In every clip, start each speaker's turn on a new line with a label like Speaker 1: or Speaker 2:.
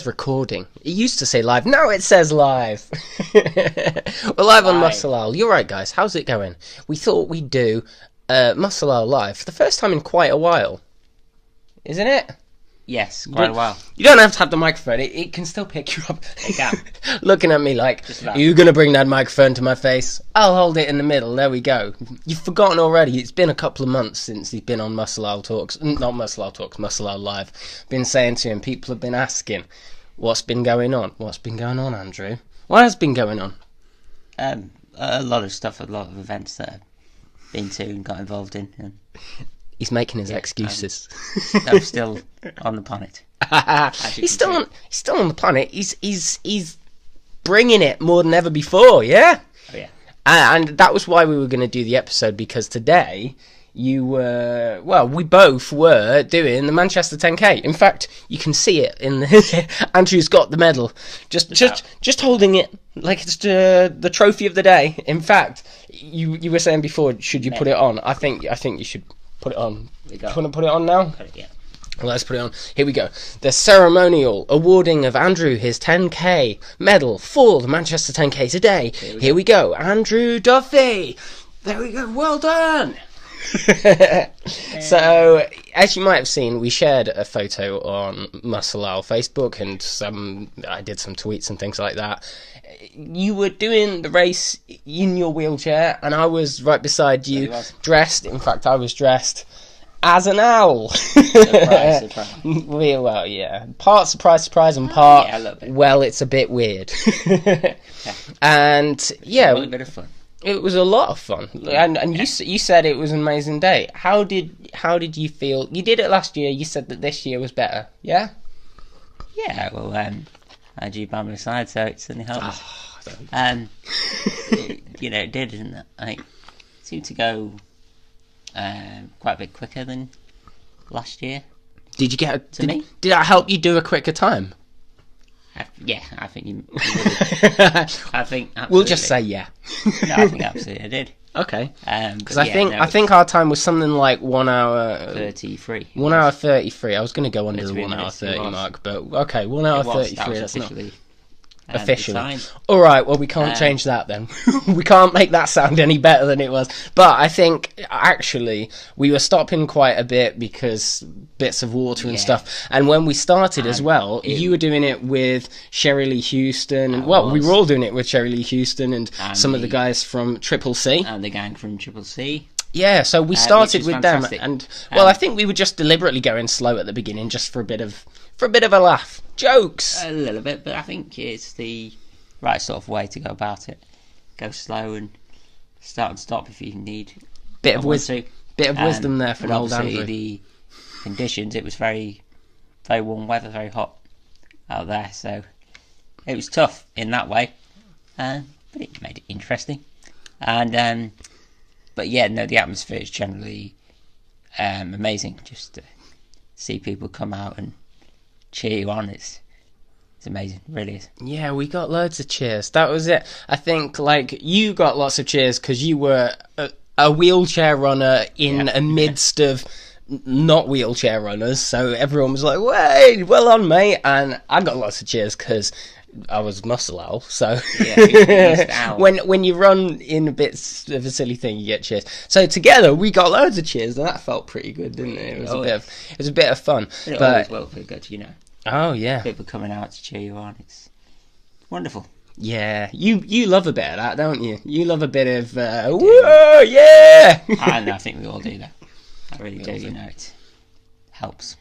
Speaker 1: recording. It used to say live. Now it says live. We're live on Muscle Owl. You're right, guys. How's it going? We thought we'd do Muscle Owl live for the first time in quite a while. Isn't it?
Speaker 2: Yes, quite a while.
Speaker 1: You don't have to have the microphone. It can still pick you up.
Speaker 2: It can.
Speaker 1: Looking at me like, are you going to bring that microphone to my face? I'll hold it in the middle. There we go. You've forgotten already. It's been a couple of months since he's been on Muscle Owl Talks. Not Muscle Owl Talks, Muscle Owl Live. Been saying to him, people have been asking, what's been going on? What's been going on, Andrew? What has been going on?
Speaker 2: A lot of stuff, a lot of events that I've been to and got involved in. And
Speaker 1: he's making his excuses.
Speaker 2: I'm still on the planet.
Speaker 1: He's still on the planet. He's bringing it more than ever before. Yeah.
Speaker 2: Oh yeah.
Speaker 1: And that was why we were going to do the episode, because today we both were doing the Manchester 10K. In fact, you can see it in the Andrew's got the medal, just holding it like it's the trophy of the day. In fact, you were saying before, should you put it on? I think you should put it on. You want to put it on now?
Speaker 2: Yeah.
Speaker 1: Well, let's put it on. Here we go. The ceremonial awarding of Andrew his 10K medal for the Manchester 10K today. Here we go. Andrew Duffy. There we go. Well done. So, as you might have seen, we shared a photo on Muscle Owl Facebook, and I did some tweets and things like that. You were doing the race in your wheelchair, and I was right beside you, dressed. In fact, I was dressed as an owl.
Speaker 2: Surprise.
Speaker 1: Well, yeah. Part surprise, and part, well, it's a bit weird. And, yeah.
Speaker 2: A bit of fun.
Speaker 1: It was a lot of fun, and you said it was an amazing day. How did you feel? You did it last year. You said that this year was better. Yeah.
Speaker 2: Yeah. Well, I had you by my side, so it certainly helped. It did, and it seemed to go quite a bit quicker than last year.
Speaker 1: Did you get? Did that help you do a quicker time?
Speaker 2: Yeah, I think you would. I think absolutely.
Speaker 1: We'll just say yeah.
Speaker 2: No, I think absolutely I did.
Speaker 1: Okay. Because I think our time was something like 1 hour
Speaker 2: 33.
Speaker 1: 1 hour 33. I was going to go under the 1 hour 30 mark, but okay, 1 hour 33. That's not officially. All right. Well, we can't change that then. We can't make that sound any better than it was. But I think actually we were stopping quite a bit because bits of water and stuff. And when we started as well, you were doing it with Sherry Lee Houston, and we were all doing it with Sherry Lee Houston and some of the guys from Triple C
Speaker 2: and the gang from Triple C.
Speaker 1: Yeah, so we started with fantastic. Them, and I think we were just deliberately going slow at the beginning, just for a bit of a laugh, jokes.
Speaker 2: A little bit, but I think it's the right sort of way to go about it. Go slow and start and stop if you need.
Speaker 1: Bit of wisdom there from old Andrew.
Speaker 2: The conditions, it was very, very warm weather, very hot out there, so it was tough in that way, but it made it interesting. And but yeah, no, the atmosphere is generally amazing. Just to see people come out and cheer you on, it's amazing, it really is.
Speaker 1: Yeah, we got loads of cheers. That was it. I think you got lots of cheers because you were a wheelchair runner in a midst of not wheelchair runners, so everyone was like, "Way, well on, mate!" And I got lots of cheers because I was Muscle Owl, so when you run in a bit of a silly thing, you get cheers. So together we got loads of cheers, and that felt pretty good, didn't it? It was a bit of fun.
Speaker 2: It always will feel good,
Speaker 1: Oh yeah,
Speaker 2: people coming out to cheer you on. It's wonderful.
Speaker 1: Yeah, you love a bit of that, don't you? You love a bit of whoa, yeah.
Speaker 2: And I think we all do that. I really do. It helps.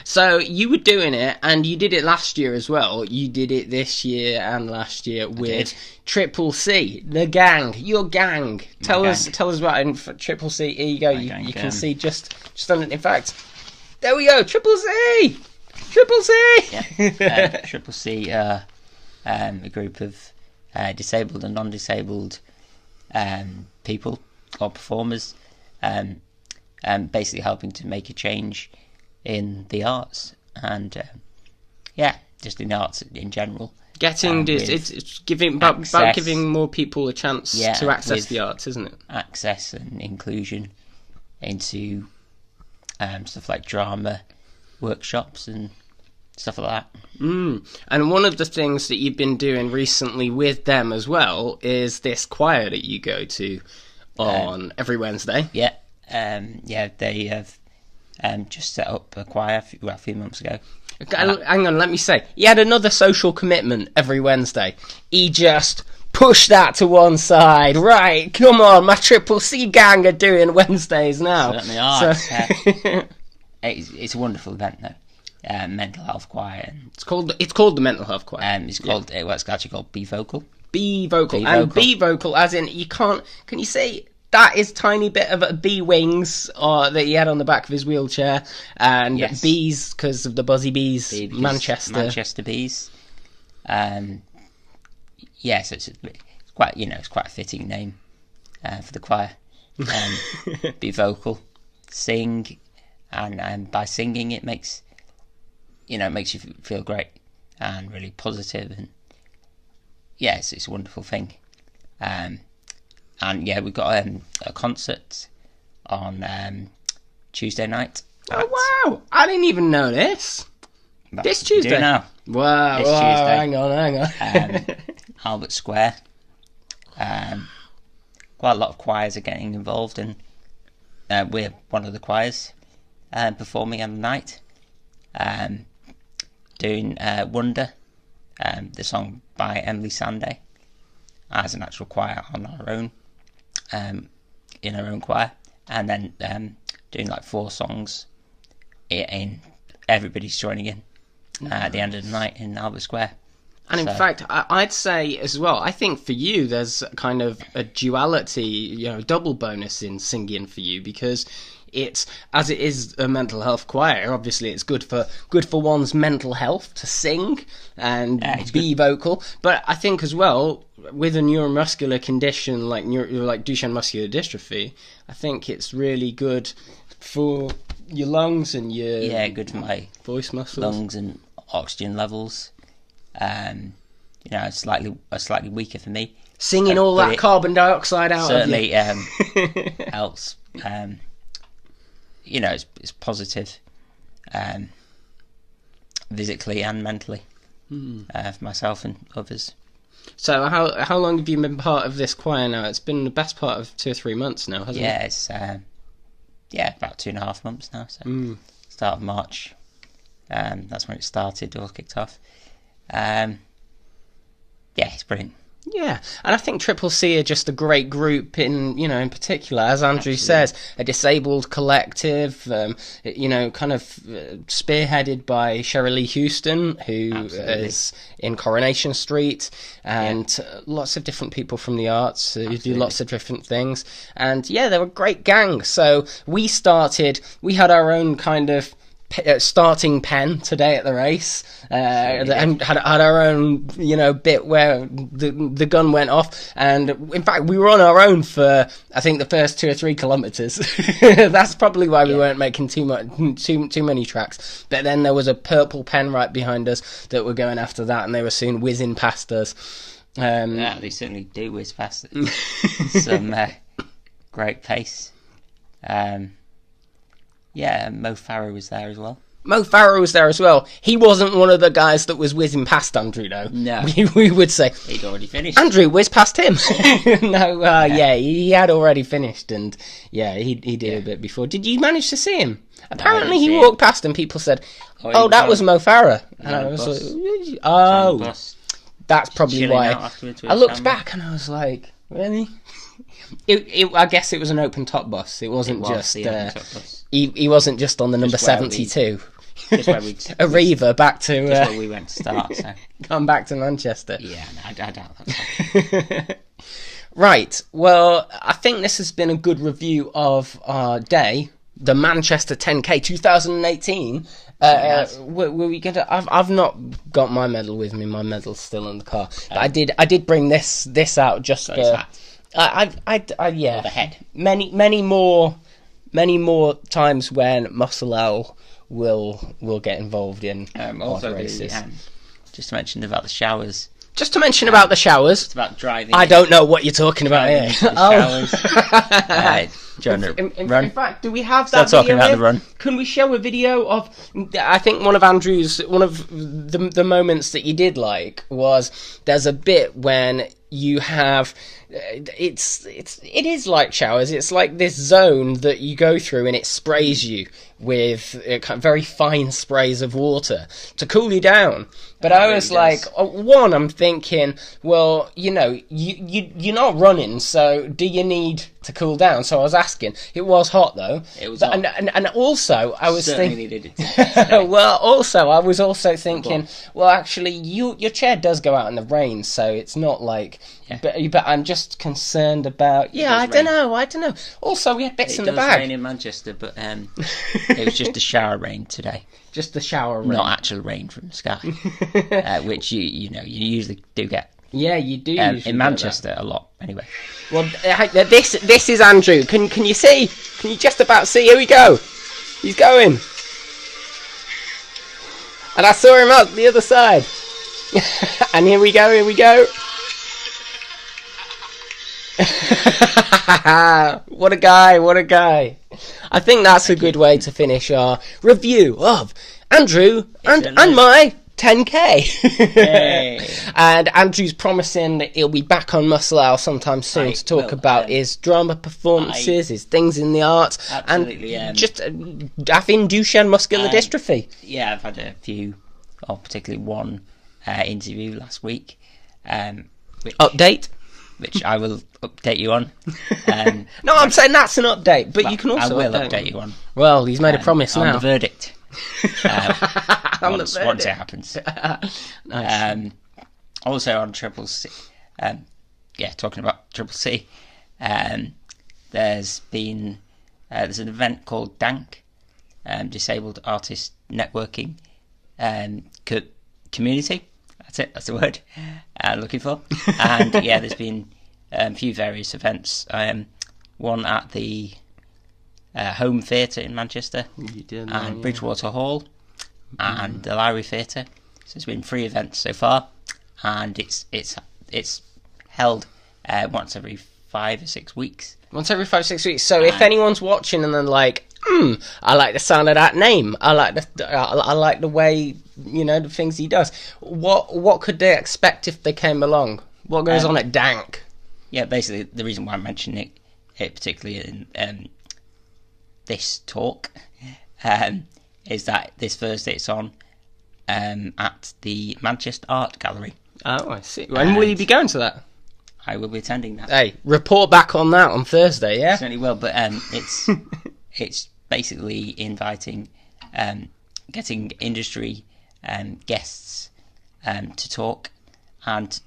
Speaker 1: So you were doing it, and you did it last year as well. You did it this year and last year with Triple C, the gang, your gang. Tell us about it. Triple C. Here you go. You can see just under. In fact, there we go. Triple C.
Speaker 2: Yeah. Triple C. A group of disabled and non-disabled people or performers. Basically helping to make a change in the arts and just in the arts in general.
Speaker 1: It's giving about giving more people a chance to access the arts, isn't it?
Speaker 2: Access and inclusion into stuff like drama workshops and stuff like that.
Speaker 1: And one of the things that you've been doing recently with them as well is this choir that you go to on every Wednesday.
Speaker 2: Yeah, they have just set up a choir a few months ago.
Speaker 1: Hang on, let me say, he had another social commitment every Wednesday. He just pushed that to one side. Right, come on, my Triple C gang are doing Wednesdays now.
Speaker 2: Certainly are.
Speaker 1: So...
Speaker 2: it's a wonderful event, though. Mental health choir. And,
Speaker 1: It's called the Mental Health Choir.
Speaker 2: it's called it's actually called Be Vocal.
Speaker 1: Be vocal.
Speaker 2: Be
Speaker 1: And
Speaker 2: vocal.
Speaker 1: be vocal, as in, you can't... Can you say that is tiny bit of a bee wings that he had on the back of his wheelchair, and
Speaker 2: Yes.
Speaker 1: bees because of the Buzzy Bees,
Speaker 2: Because
Speaker 1: Manchester.
Speaker 2: Bees. Yes, it's quite it's quite a fitting name for the choir. Be vocal, sing, and by singing it makes you feel great and really positive, and yes, it's a wonderful thing. And yeah, we've got a concert on Tuesday night.
Speaker 1: Oh wow! I didn't even know this. This Tuesday?
Speaker 2: Do now.
Speaker 1: Wow!
Speaker 2: This
Speaker 1: wow,
Speaker 2: Tuesday.
Speaker 1: Hang on.
Speaker 2: Albert Square. Quite a lot of choirs are getting involved, and we're one of the choirs performing on the night. Doing Wonder, the song by Emily Sandé, as an actual choir on our own, in our own choir, and then doing like 4 songs in everybody's joining in at the end of the night in Albert Square.
Speaker 1: And in fact, I'd say as well, I think for you, there's kind of a duality, double bonus in singing for you, because it's, as it is a mental health choir, obviously it's good for one's mental health to sing and be vocal. But I think as well, with a neuromuscular condition like Duchenne muscular dystrophy, I think it's really good for your lungs and your
Speaker 2: good for my
Speaker 1: voice muscles,
Speaker 2: lungs and oxygen levels. Slightly weaker for me.
Speaker 1: Singing all that carbon dioxide out
Speaker 2: certainly
Speaker 1: of you.
Speaker 2: helps. It's positive, physically and mentally, for myself and others.
Speaker 1: So how long have you been part of this choir now? It's been the best part of 2 or 3 months now, hasn't it?
Speaker 2: Yeah, it's about 2.5 months now. So start of March, that's when it started, all kicked off. It's brilliant.
Speaker 1: Yeah, and I think Triple C are just a great group in particular, as Andrew says, a disabled collective, kind of spearheaded by Sherry Lee Houston, who is in Coronation Street, and lots of different people from the arts who do lots of different things. And they're a great gang. So we had our own kind of starting pen today at the race, and had our own bit where the gun went off, and in fact we were on our own for I think the first 2 or 3 kilometers. That's probably why we weren't making too many tracks. But then there was a purple pen right behind us that were going after that, and they were soon whizzing past us.
Speaker 2: They certainly do whiz past it. Some great pace. Mo Farah was there as well.
Speaker 1: Mo Farah was there as well. He wasn't one of the guys that was whizzing past Andrew, though.
Speaker 2: No.
Speaker 1: We would say.
Speaker 2: He'd already finished.
Speaker 1: Andrew whizzed past him. He had already finished, and he did a bit before. Did you manage to see him? Apparently he walked past and people said, that was Mo Farah. And I was like, that's probably why. I looked back and I was like, really? I guess it was an open top bus. It wasn't he wasn't just on the number 72. Arriva back to
Speaker 2: just where we went to start. So.
Speaker 1: Come back to Manchester.
Speaker 2: Yeah, no, I doubt that.
Speaker 1: Right. Well, I think this has been a good review of our day, the Manchester 10K 2018. Were we gonna? I've not got my medal with me. My medal's still in the car. But I did bring this out just for.
Speaker 2: The head.
Speaker 1: Many more times when Muscle L will get involved in
Speaker 2: also
Speaker 1: races.
Speaker 2: Just to mention about the showers.
Speaker 1: Just to mention about the showers.
Speaker 2: It's about driving.
Speaker 1: I don't know what you're talking about here.
Speaker 2: The showers. during the
Speaker 1: In
Speaker 2: run.
Speaker 1: fact, do we have
Speaker 2: Still
Speaker 1: that
Speaker 2: talking
Speaker 1: video
Speaker 2: about
Speaker 1: here?
Speaker 2: the run.
Speaker 1: Can we show a video of? I think one of the moments that you did like was there's a bit when you have. It is like showers. It's like this zone that you go through, and it sprays you with kind of very fine sprays of water to cool you down. But I was like, one, I'm thinking, well, you're not running, so do you need to cool down? So I was asking. It was hot though.
Speaker 2: It was
Speaker 1: but,
Speaker 2: hot.
Speaker 1: And also I was
Speaker 2: Certainly
Speaker 1: thinking.
Speaker 2: needed it.
Speaker 1: Well, also I was also thinking. Well, actually, your chair does go out in the rain, so it's not like.
Speaker 2: Yeah.
Speaker 1: But I'm just concerned about. Yeah, I don't know. Also, we had bits
Speaker 2: It
Speaker 1: in the
Speaker 2: does
Speaker 1: bag.
Speaker 2: rain in Manchester, but it was just a shower rain today.
Speaker 1: Just the shower rain.
Speaker 2: Not actual rain from the sky, which you usually do get
Speaker 1: Yeah, you do. usually
Speaker 2: in
Speaker 1: get that.
Speaker 2: Manchester a lot. Anyway,
Speaker 1: Well, this is Andrew. Can you see? Can you just about see? Here we go. He's going. And I saw him up the other side. And here we go. What a guy. I think that's a good way to finish our review of Andrew and my 10k.
Speaker 2: Hey.
Speaker 1: And Andrew's promising that he'll be back on Muscle Owl sometime soon to talk about his drama performances, his things in the arts,
Speaker 2: Absolutely,
Speaker 1: and just having Duchenne muscular dystrophy.
Speaker 2: yeah, I've had a few, or particularly one interview last week,
Speaker 1: Update?
Speaker 2: which I will update you on.
Speaker 1: No, I'm saying that's an update, but you can
Speaker 2: I
Speaker 1: also
Speaker 2: will update you on.
Speaker 1: Well, he's made a promise
Speaker 2: on
Speaker 1: now.
Speaker 2: the verdict.
Speaker 1: On
Speaker 2: once
Speaker 1: the
Speaker 2: it happens.
Speaker 1: Nice.
Speaker 2: Also on Triple C, talking about Triple C, there's an event called DANK, Disabled Artist Networking Community. That's the word I'm looking for. And yeah, there's been a few various events. One at the Home Theatre in Manchester, and Bridgewater Hall, and the Lowry Theatre. So it's been 3 events so far, and it's held once every 5 or 6 weeks.
Speaker 1: Once every 5-6 weeks. So if anyone's watching and they're like, I like the sound of that name. I like the way the things he does. What could they expect if they came along? What goes on at Dank?
Speaker 2: Yeah, basically the reason why I'm mentioning it particularly in this talk is that this Thursday it's on at the Manchester Art Gallery.
Speaker 1: Oh, I see. When will you be going to that?
Speaker 2: I will be attending that.
Speaker 1: Hey, report back on that on Thursday, yeah?
Speaker 2: Certainly will, but it's basically inviting, getting industry guests to talk, and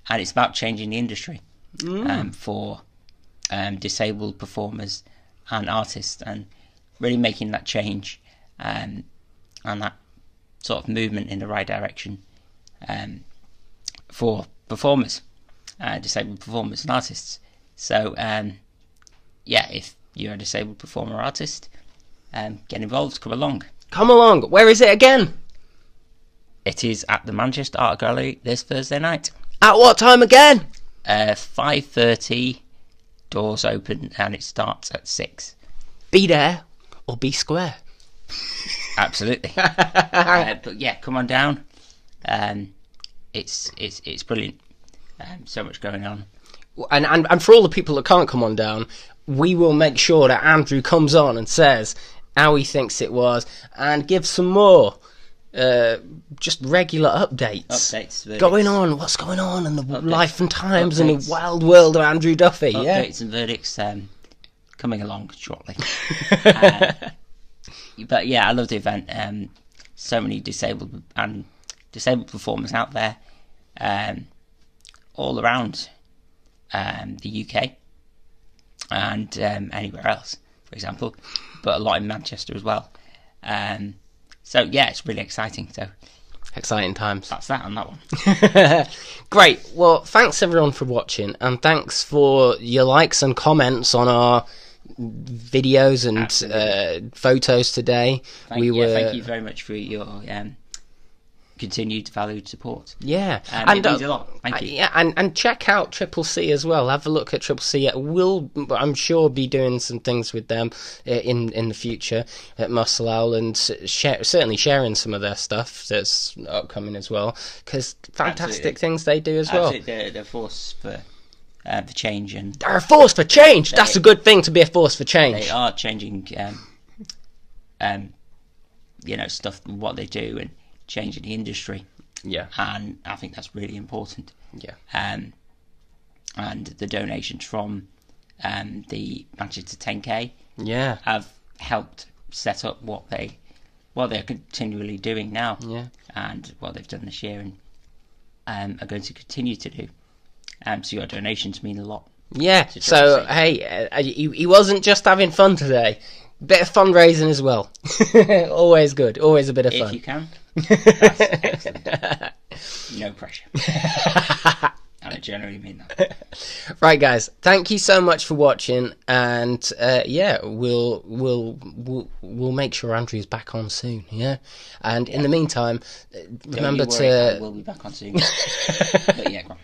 Speaker 2: it's about changing the industry for disabled performers and artists, and really making that change and that sort of movement in the right direction for performers, disabled performers and artists. So if you're a disabled performer or artist, get involved, come along. Where is it again? It is at the Manchester Art Gallery this Thursday night.
Speaker 1: At what time again?
Speaker 2: 5:30, doors open, and it starts at 6.
Speaker 1: Be there or be square.
Speaker 2: Absolutely. But yeah, come on down. It's brilliant. So much going on.
Speaker 1: And for all the people that can't come on down, we will make sure that Andrew comes on and says how he thinks it was, and gives some more just regular updates going on. What's going on in the life and times in the wild world of Andrew Duffy?
Speaker 2: Updates and verdicts coming along shortly. But yeah, I love the event. So many disabled performers out there, all around the UK and anywhere else, for example, but a lot in Manchester as well. So yeah, it's really exciting. So
Speaker 1: exciting times.
Speaker 2: That's that on that one.
Speaker 1: Great. Well, thanks everyone for watching, and thanks for your likes and comments on our videos and photos today.
Speaker 2: Thank you very much for your continued valued support.
Speaker 1: Yeah,
Speaker 2: And it means a lot. Thank you.
Speaker 1: Yeah, and check out Triple C as well. Have a look at Triple C. We'll, I'm sure, be doing some things with them in the future at Muscle Owl, and certainly sharing some of their stuff that's upcoming as well, because fantastic things they do as well.
Speaker 2: Absolutely, they're a force for change, and
Speaker 1: they're a force for change. That's a good thing, to be a force for change.
Speaker 2: They are changing, stuff, what they do, and changing the industry.
Speaker 1: Yeah,
Speaker 2: and I think that's really important.
Speaker 1: Yeah,
Speaker 2: and the donations from the Manchester 10K, have helped set up what they're continually doing now, and what they've done this year, and are going to continue to do. So your donations mean a lot. Yeah.
Speaker 1: So hey, he wasn't just having fun today. Bit of fundraising as well. Always good. Always a bit of fun.
Speaker 2: If you can. That's excellent. No pressure. And I generally mean that.
Speaker 1: Right, guys. Thank you so much for watching, and we'll make sure Andrew's back on soon. Yeah. And in the meantime, remember to.
Speaker 2: We'll be back on soon. But yeah, go on.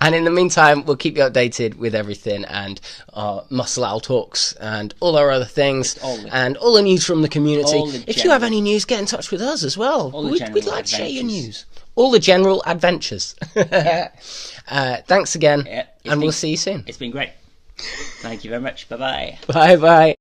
Speaker 1: And in the meantime, we'll keep you updated with everything, and our Muscle Owl talks, and all our other things, and all the news from the community. If you have any news, get in touch with us as well. We'd like to share your news. All the general adventures. Thanks again, and we'll see you soon.
Speaker 2: It's been great. Thank you very much. Bye-bye.
Speaker 1: Bye-bye.